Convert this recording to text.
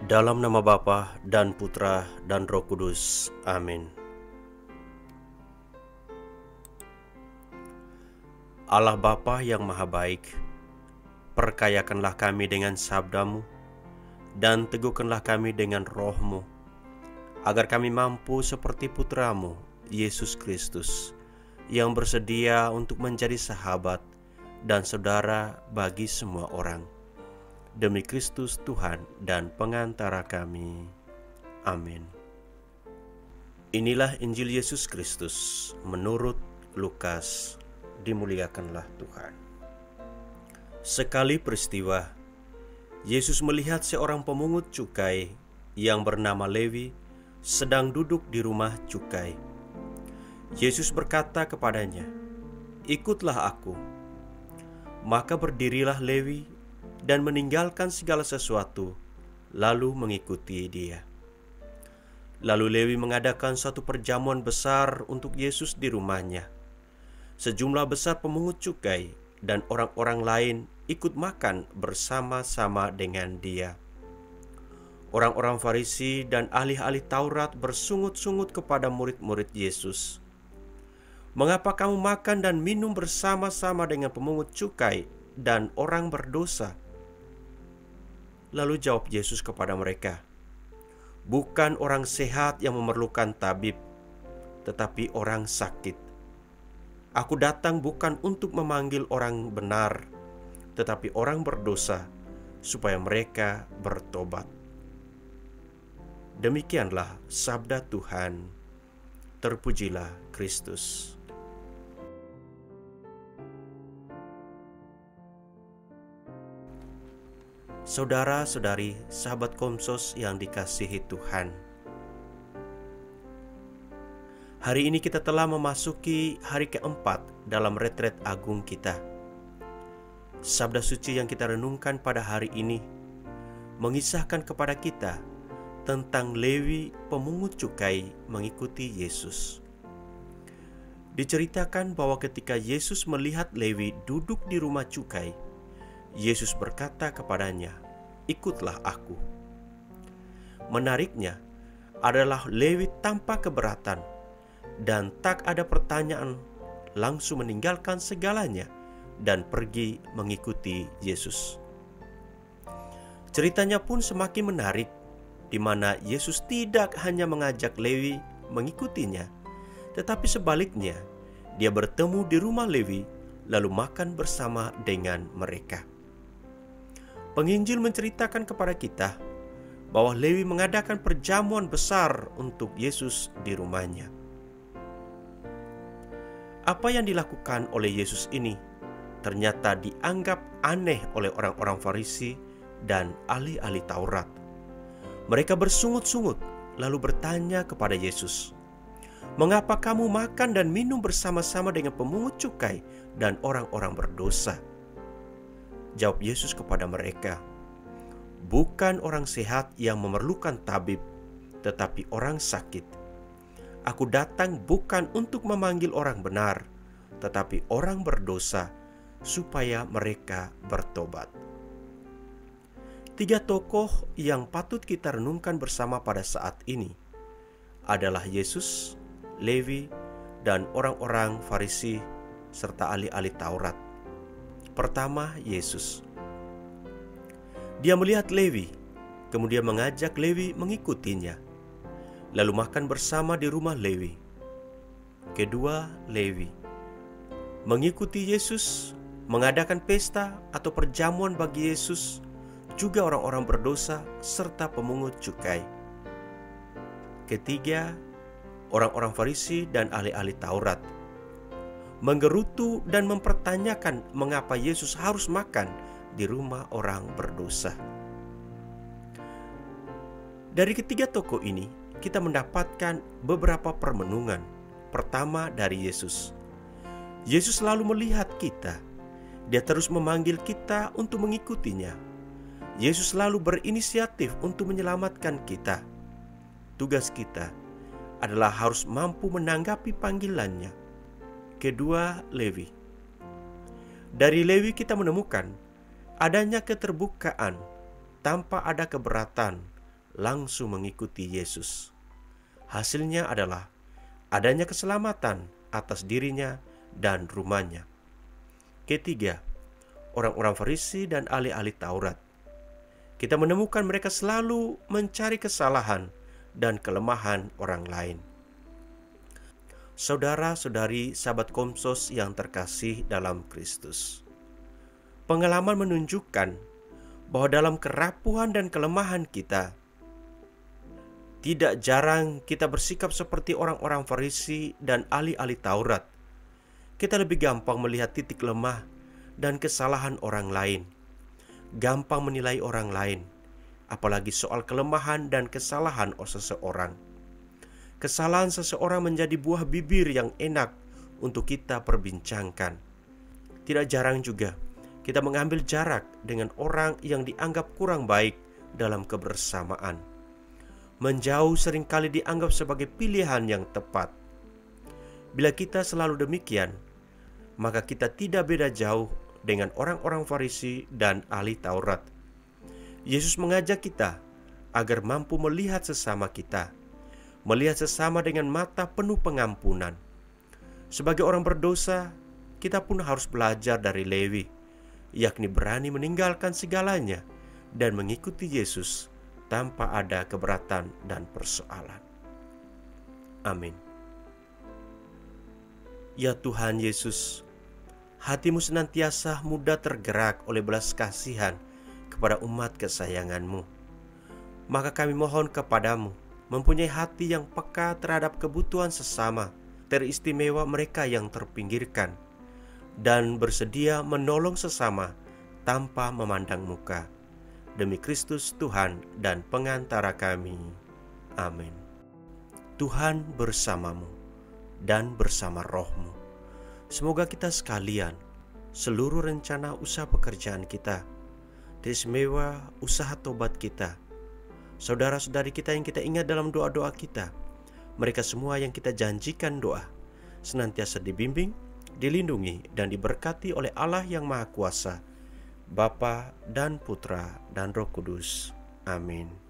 Dalam nama Bapa dan Putra dan Roh Kudus. Amin. Allah Bapa yang Maha Baik, perkayakanlah kami dengan sabda-Mu dan teguhkanlah kami dengan Roh-Mu, agar kami mampu seperti Putra-Mu, Yesus Kristus, yang bersedia untuk menjadi sahabat dan saudara bagi semua orang. Demi Kristus Tuhan dan pengantara kami. Amin. Inilah Injil Yesus Kristus menurut Lukas. Dimuliakanlah Tuhan. Sekali peristiwa, Yesus melihat seorang pemungut cukai yang bernama Lewi sedang duduk di rumah cukai. Yesus berkata kepadanya, "Ikutlah aku." Maka berdirilah Lewi dan meninggalkan segala sesuatu, lalu mengikuti dia. Lalu Lewi mengadakan suatu perjamuan besar untuk Yesus di rumahnya. Sejumlah besar pemungut cukai dan orang-orang lain ikut makan bersama-sama dengan dia. Orang-orang Farisi dan ahli-ahli Taurat bersungut-sungut kepada murid-murid Yesus. "Mengapa kamu makan dan minum bersama-sama dengan pemungut cukai dan orang berdosa?" Lalu jawab Yesus kepada mereka, "Bukan orang sehat yang memerlukan tabib, tetapi orang sakit. Aku datang bukan untuk memanggil orang benar, tetapi orang berdosa, supaya mereka bertobat." Demikianlah sabda Tuhan. Terpujilah Kristus. Saudara-saudari, sahabat Komsos yang dikasihi Tuhan, hari ini kita telah memasuki hari keempat dalam retret agung kita. Sabda suci yang kita renungkan pada hari ini mengisahkan kepada kita tentang Lewi pemungut cukai mengikuti Yesus. Diceritakan bahwa ketika Yesus melihat Lewi duduk di rumah cukai, Yesus berkata kepadanya, "Ikutlah aku." Menariknya adalah Lewi tanpa keberatan dan tak ada pertanyaan, langsung meninggalkan segalanya dan pergi mengikuti Yesus. Ceritanya pun semakin menarik, di mana Yesus tidak hanya mengajak Lewi mengikutinya, tetapi sebaliknya, dia bertemu di rumah Lewi lalu makan bersama dengan mereka. Penginjil menceritakan kepada kita bahwa Lewi mengadakan perjamuan besar untuk Yesus di rumahnya. Apa yang dilakukan oleh Yesus ini ternyata dianggap aneh oleh orang-orang Farisi dan ahli-ahli Taurat. Mereka bersungut-sungut lalu bertanya kepada Yesus, "Mengapa kamu makan dan minum bersama-sama dengan pemungut cukai dan orang-orang berdosa?" Jawab Yesus kepada mereka, "Bukan orang sehat yang memerlukan tabib, tetapi orang sakit. Aku datang bukan untuk memanggil orang benar, tetapi orang berdosa, supaya mereka bertobat." Tiga tokoh yang patut kita renungkan bersama pada saat ini adalah Yesus, Lewi, dan orang-orang Farisi serta ahli-ahli Taurat. Pertama, Yesus. Dia melihat Lewi, kemudian mengajak Lewi mengikutinya, lalu makan bersama di rumah Lewi. Kedua, Lewi mengikuti Yesus, mengadakan pesta atau perjamuan bagi Yesus, juga orang-orang berdosa serta pemungut cukai. Ketiga, orang-orang Farisi dan ahli-ahli Taurat menggerutu dan mempertanyakan mengapa Yesus harus makan di rumah orang berdosa. Dari ketiga tokoh ini, kita mendapatkan beberapa permenungan. Pertama, dari Yesus. Yesus selalu melihat kita. Dia terus memanggil kita untuk mengikutinya. Yesus selalu berinisiatif untuk menyelamatkan kita. Tugas kita adalah harus mampu menanggapi panggilannya. Kedua, Lewi. Dari Lewi kita menemukan adanya keterbukaan tanpa ada keberatan langsung mengikuti Yesus. Hasilnya adalah adanya keselamatan atas dirinya dan rumahnya. Ketiga, orang-orang Farisi dan ahli-ahli Taurat. Kita menemukan mereka selalu mencari kesalahan dan kelemahan orang lain. Saudara-saudari sahabat Komsos yang terkasih dalam Kristus, pengalaman menunjukkan bahwa dalam kerapuhan dan kelemahan kita, tidak jarang kita bersikap seperti orang-orang Farisi dan ahli-ahli Taurat. Kita lebih gampang melihat titik lemah dan kesalahan orang lain, gampang menilai orang lain, apalagi soal kelemahan dan kesalahan seseorang. Kesalahan seseorang menjadi buah bibir yang enak untuk kita perbincangkan. Tidak jarang juga kita mengambil jarak dengan orang yang dianggap kurang baik dalam kebersamaan. Menjauh seringkali dianggap sebagai pilihan yang tepat. Bila kita selalu demikian, maka kita tidak beda jauh dengan orang-orang Farisi dan ahli Taurat. Yesus mengajak kita agar mampu melihat sesama kita, melihat sesama dengan mata penuh pengampunan. Sebagai orang berdosa, kita pun harus belajar dari Lewi, yakni berani meninggalkan segalanya dan mengikuti Yesus tanpa ada keberatan dan persoalan. Amin. Ya Tuhan Yesus, hatimu senantiasa mudah tergerak oleh belas kasihan kepada umat kesayanganmu. Maka kami mohon kepadamu, mempunyai hati yang peka terhadap kebutuhan sesama, teristimewa mereka yang terpinggirkan, dan bersedia menolong sesama tanpa memandang muka. Demi Kristus Tuhan dan pengantara kami. Amin. Tuhan bersamamu dan bersama rohmu. Semoga kita sekalian, seluruh rencana usaha pekerjaan kita, teristimewa usaha tobat kita, saudara-saudari kita yang kita ingat dalam doa-doa kita, mereka semua yang kita janjikan doa, senantiasa dibimbing, dilindungi, dan diberkati oleh Allah yang Maha Kuasa, Bapa dan Putra dan Roh Kudus. Amin.